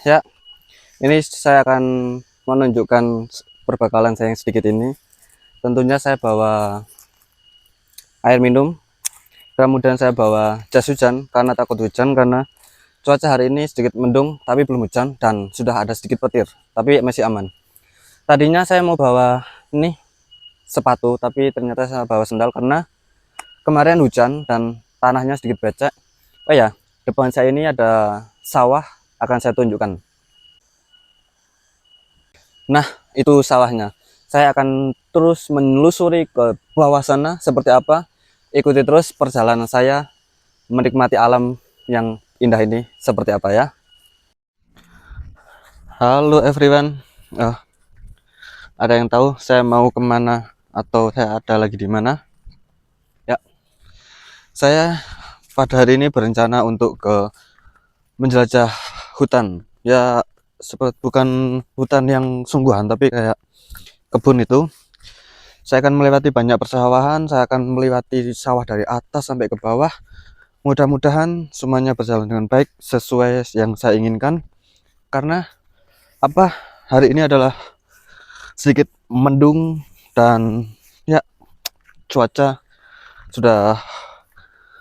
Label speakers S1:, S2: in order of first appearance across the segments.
S1: Ya, ini saya akan menunjukkan perbekalan saya yang sedikit ini. Tentunya saya bawa air minum, kemudian saya bawa jas hujan karena takut hujan, karena cuaca hari ini sedikit mendung tapi belum hujan dan sudah ada sedikit petir, tapi masih aman. Tadinya saya mau bawa ini sepatu, tapi ternyata saya bawa sendal karena kemarin hujan dan tanahnya sedikit becek. Oh ya, depan saya ini ada sawah, akan saya tunjukkan. Nah, itu sawahnya. Saya akan terus menelusuri ke bawah sana seperti apa. Ikuti terus perjalanan saya menikmati alam yang indah ini seperti apa ya. Halo everyone. Eh, ada yang tahu saya mau kemana atau saya ada lagi di mana? Ya, saya pada hari ini berencana untuk ke menjelajah hutan. Ya, seperti bukan hutan yang sungguhan tapi kayak kebun itu. Saya akan melewati banyak persawahan, saya akan melewati sawah dari atas sampai ke bawah. Mudah-mudahan semuanya berjalan dengan baik sesuai yang saya inginkan. Karena apa? Hari ini adalah sedikit mendung dan ya cuaca sudah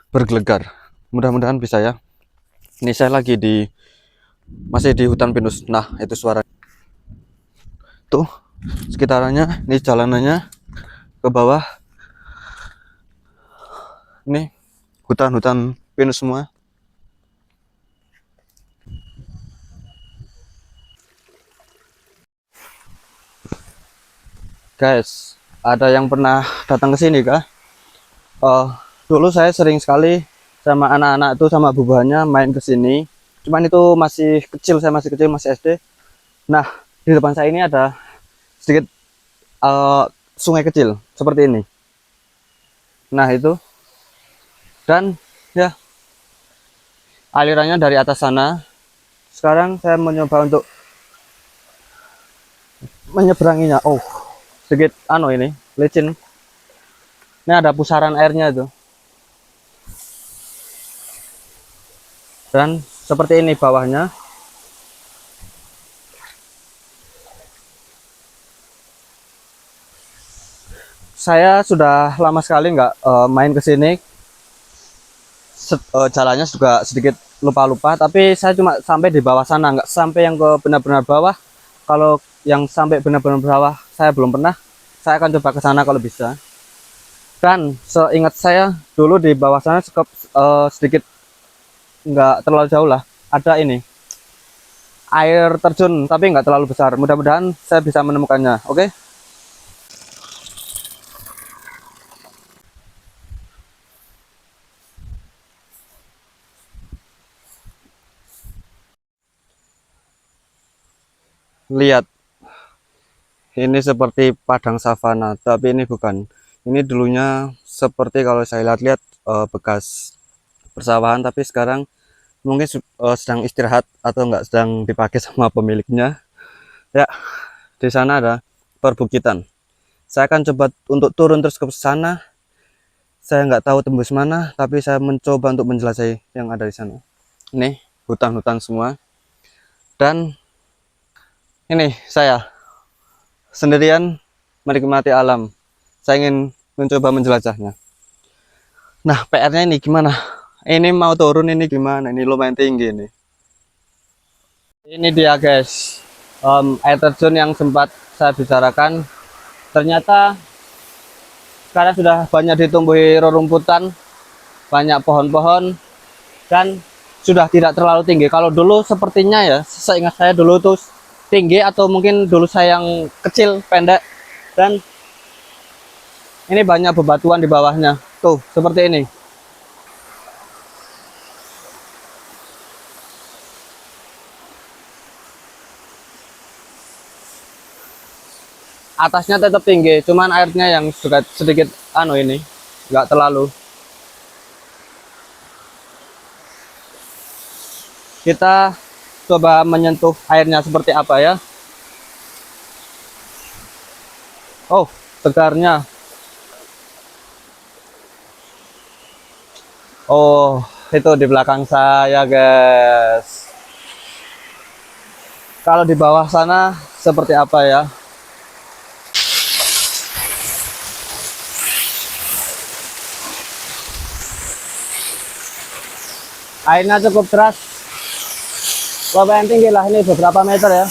S1: bergelegar. Mudah-mudahan bisa ya. Ini saya lagi masih di hutan pinus. Nah, itu suara. Tuh, sekitarannya, ini jalanannya ke bawah. Ini hutan-hutan pinus semua. Guys, ada yang pernah datang ke sini kah? Oh, dulu saya sering sekali sama anak-anak itu sama bubuhannya main ke sini. Cuman itu masih kecil, saya masih kecil, masih SD. Nah, di depan saya ini ada sedikit eh, sungai kecil seperti ini. Nah, itu dan ya alirannya dari atas sana. Sekarang saya mencoba untuk menyeberanginya. Oh, sedikit ini licin. Ini ada pusaran airnya itu. Dan seperti ini bawahnya. Saya sudah lama sekali nggak main ke sini. Jalannya juga sedikit lupa-lupa, tapi saya cuma sampai di bawah sana, nggak sampai yang ke benar-benar bawah. Kalau yang sampai benar-benar bawah saya belum pernah. Saya akan coba ke sana kalau bisa. Dan seingat saya dulu di bawah sana sedikit nggak terlalu jauh lah, ada ini air terjun tapi nggak terlalu besar. Mudah-mudahan saya bisa menemukannya. Oke. Lihat, ini seperti padang savana, tapi ini bukan. Ini dulunya seperti kalau saya lihat-lihat bekas persawahan, tapi sekarang mungkin sedang istirahat atau enggak sedang dipakai sama pemiliknya. Ya, di sana ada perbukitan. Saya akan coba untuk turun terus ke sana. Saya nggak tahu tembus mana, tapi saya mencoba untuk menjelajahi yang ada di sana. Ini hutan-hutan semua. Dan ini saya sendirian menikmati alam. Saya ingin mencoba menjelajahnya. Nah, PR-nya ini gimana? Ini mau turun ini gimana? Ini lumayan tinggi ini. Ini dia guys, air terjun yang sempat saya bicarakan. Ternyata sekarang sudah banyak ditumbuhi rerumputan, banyak pohon-pohon, dan sudah tidak terlalu tinggi. Kalau dulu sepertinya ya, seingat saya dulu tuh tinggi, atau mungkin dulu saya yang kecil, pendek, dan ini banyak bebatuan di bawahnya. Tuh, seperti ini. Atasnya tetap tinggi, cuman airnya yang sudah sedikit ini, nggak terlalu. Kita coba menyentuh airnya seperti apa ya. Oh, segarnya. Oh, itu di belakang saya guys. Kalau di bawah sana seperti apa ya? Airnya cukup deras. Lumayan tinggi lah, ini beberapa meter ya.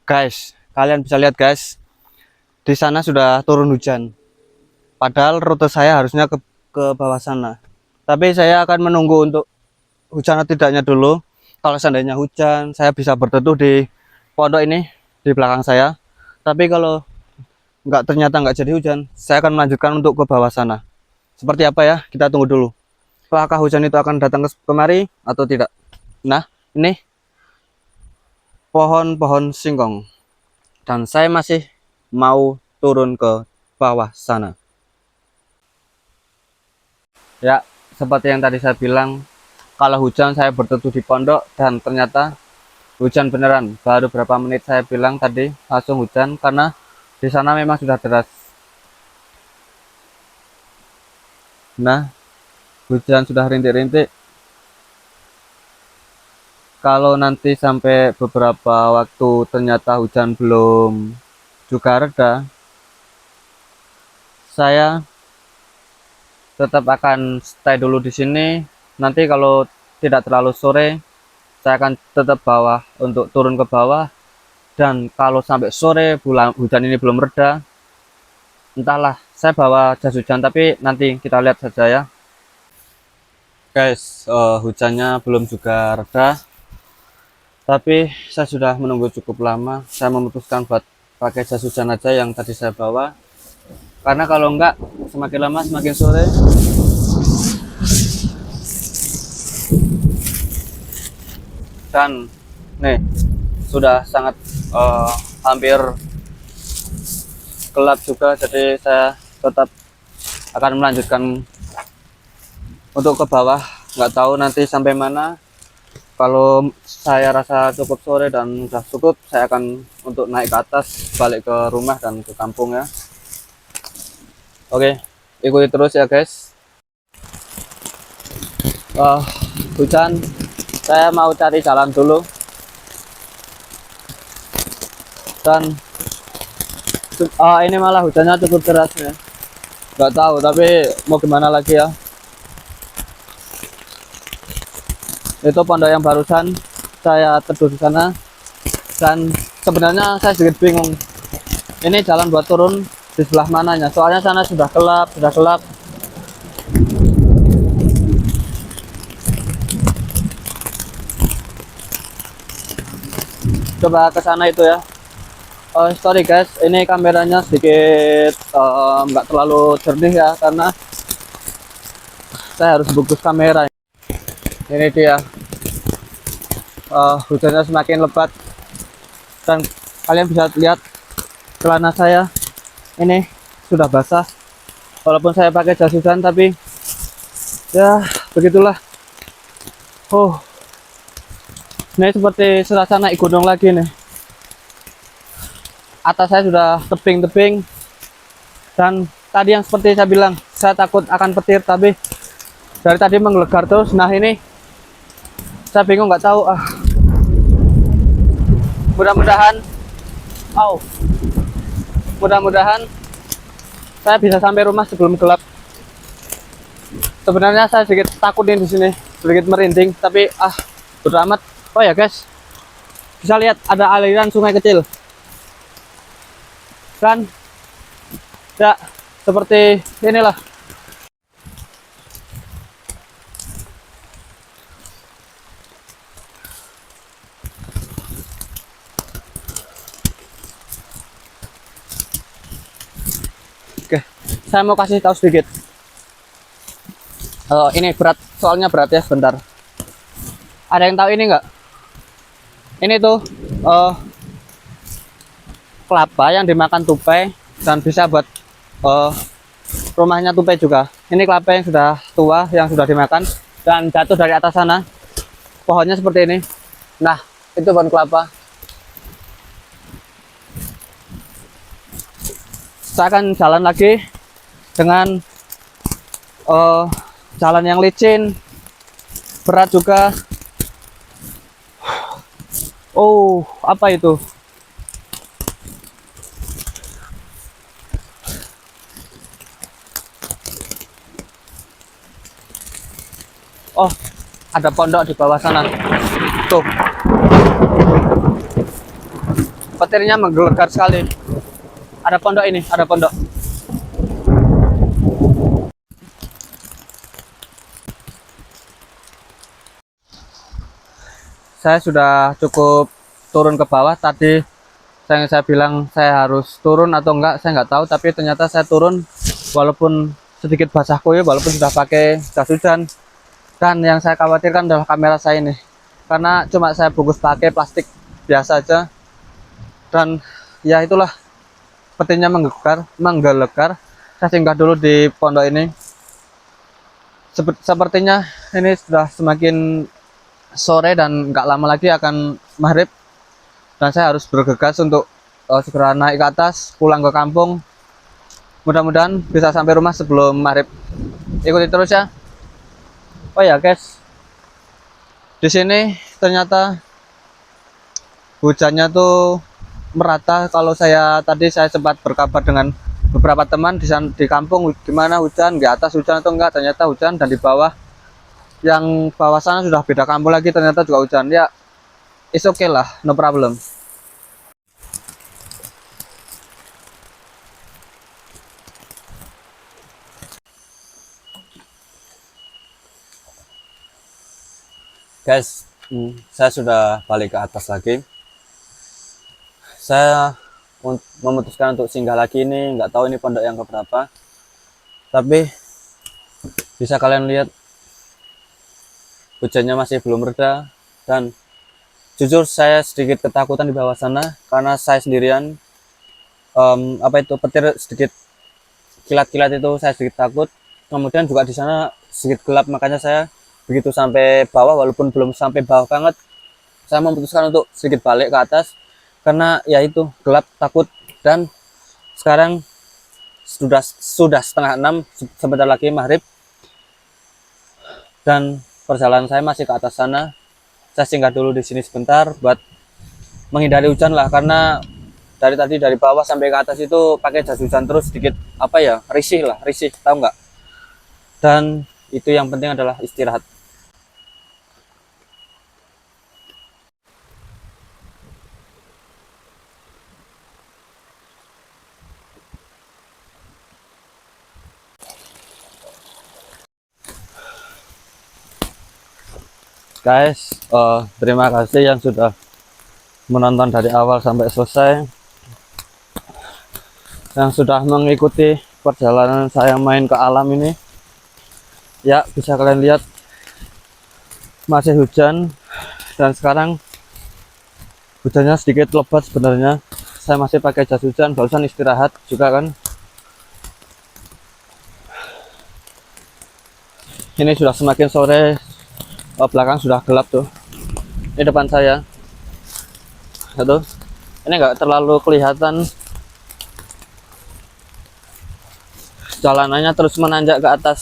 S1: Guys, kalian bisa lihat guys, di sana sudah turun hujan. Padahal rute saya harusnya ke bawah sana. Tapi saya akan menunggu untuk hujan atau tidaknya dulu. Kalau seandainya hujan, saya bisa berteduh di pondok ini di belakang saya. Tapi kalau ternyata nggak jadi hujan, saya akan melanjutkan untuk ke bawah sana. Seperti apa ya? Kita tunggu dulu. Apakah hujan itu akan datang kemari atau tidak? Nah, ini pohon-pohon singkong. Dan saya masih mau turun ke bawah sana. Ya, seperti yang tadi saya bilang, kalau hujan saya berteduh di pondok dan ternyata hujan beneran. Baru berapa menit saya bilang tadi langsung hujan karena di sana memang sudah deras. Nah, hujan sudah rintik-rintik. Kalau nanti sampai beberapa waktu ternyata hujan belum juga reda, saya tetap akan stay dulu di sini. Nanti kalau tidak terlalu sore, saya akan tetap bawah untuk turun ke bawah. Dan kalau sampai sore hujan ini belum reda, entahlah, saya bawa jas hujan, tapi nanti kita lihat saja ya. Guys, hujannya belum juga reda, tapi saya sudah menunggu cukup lama. Saya memutuskan buat pakai jas hujan aja yang tadi saya bawa, karena kalau enggak semakin lama semakin sore. Dan nih sudah sangat hampir gelap juga, jadi saya tetap akan melanjutkan untuk ke bawah. Nggak tahu nanti sampai mana. Kalau saya rasa cukup sore dan sudah cukup, saya akan untuk naik ke atas, balik ke rumah dan ke kampung ya. Oke, ikuti terus ya guys. Hujan, saya mau cari jalan dulu. Dan ini malah hujannya cukup deras ya. Nggak tahu, tapi mau gimana lagi ya. Itu pondok yang barusan saya teduh di sana. Dan sebenarnya saya sedikit bingung, ini jalan buat turun di sebelah mananya, soalnya sana sudah gelap. Coba ke sana itu ya. Oh, sorry guys, ini kameranya sedikit nggak terlalu jernih ya, karena saya harus bungkus kamera. Ini dia, hujannya semakin lebat dan kalian bisa lihat celana saya ini sudah basah, walaupun saya pakai jas hujan, tapi ya begitulah. Ini seperti serasa naik gunung lagi nih. Atas saya sudah tebing-tebing, dan tadi yang seperti saya bilang, saya takut akan petir, tapi dari tadi menggelegar terus. Nah ini saya bingung, nggak tahu. Mudah-mudahan saya bisa sampai rumah sebelum gelap. Sebenarnya saya sedikit takut di sini, sedikit merinding, tapi bodo amat. Oh ya guys, bisa lihat ada aliran sungai kecil kan ya, seperti inilah. saya mau kasih tahu sedikit. Ini berat, soalnya berat ya, sebentar. Ada yang tahu ini nggak? Ini tuh kelapa yang dimakan tupai dan bisa buat rumahnya tupai juga. Ini kelapa yang sudah tua, yang sudah dimakan dan jatuh dari atas sana. Pohonnya seperti ini. Nah, itu pohon kelapa. Saya akan jalan lagi dengan jalan yang licin, berat juga. Oh, apa itu? Oh, ada pondok di bawah sana. Tuh. Petirnya menggelegar sekali. Ada pondok ini, ada pondok. Saya sudah cukup turun ke bawah. Tadi saya bilang saya harus turun atau enggak, saya nggak tahu. Tapi ternyata saya turun walaupun sedikit basah kuyup, walaupun sudah pakai jas hujan. Dan yang saya khawatirkan adalah kamera saya ini, karena cuma saya bungkus pakai plastik biasa aja. Dan ya itulah, petirnya menggelegar. Saya singgah dulu di pondok ini. Sepertinya ini sudah semakin sore dan nggak lama lagi akan maghrib, dan saya harus bergegas untuk segera naik ke atas, pulang ke kampung. Mudah-mudahan bisa sampai rumah sebelum maghrib. Ikuti terus ya. Oh ya guys, di sini ternyata hujannya tuh merata. Kalau tadi saya sempat berkabar dengan beberapa teman di kampung, gimana hujan, di atas hujan atau enggak, ternyata hujan. Dan di bawah, yang bawah sana sudah beda kampung lagi, ternyata juga hujan. Ya, it's okay lah, no problem. Guys, saya sudah balik ke atas lagi. Saya memutuskan untuk singgah lagi ini, nggak tahu ini pondok yang keberapa. Tapi bisa kalian lihat, hujannya masih belum reda. Dan jujur saya sedikit ketakutan di bawah sana, karena saya sendirian. Petir sedikit kilat-kilat itu saya sedikit takut. Kemudian juga di sana sedikit gelap, makanya saya begitu sampai bawah, walaupun belum sampai bawah banget, saya memutuskan untuk sedikit balik ke atas, karena ya itu gelap, takut. Dan sekarang sudah 5:30, sebentar lagi maghrib, dan perjalanan saya masih ke atas sana. Saya singgah dulu di sini sebentar buat menghindari hujan lah, karena dari tadi dari bawah sampai ke atas itu pakai jas hujan terus, sedikit risih, tahu nggak? Dan itu yang penting adalah istirahat. Guys, terima kasih yang sudah menonton dari awal sampai selesai, yang sudah mengikuti perjalanan saya main ke alam ini. Ya, bisa kalian lihat masih hujan, dan sekarang hujannya sedikit lebat sebenarnya. Saya masih pakai jas hujan, barusan istirahat juga kan. Ini sudah semakin sore, belakang sudah gelap tuh. Ini depan saya. Aduh, ini nggak terlalu kelihatan. Jalanannya terus menanjak ke atas.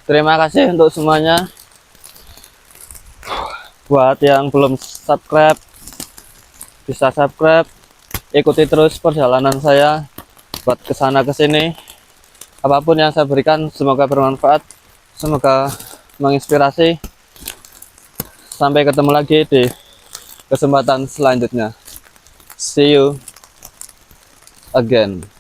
S1: Terima kasih untuk semuanya. Buat yang belum subscribe, bisa subscribe. Ikuti terus perjalanan saya buat kesana kesini. Apapun yang saya berikan semoga bermanfaat, semoga menginspirasi. Sampai ketemu lagi di kesempatan selanjutnya. See you again.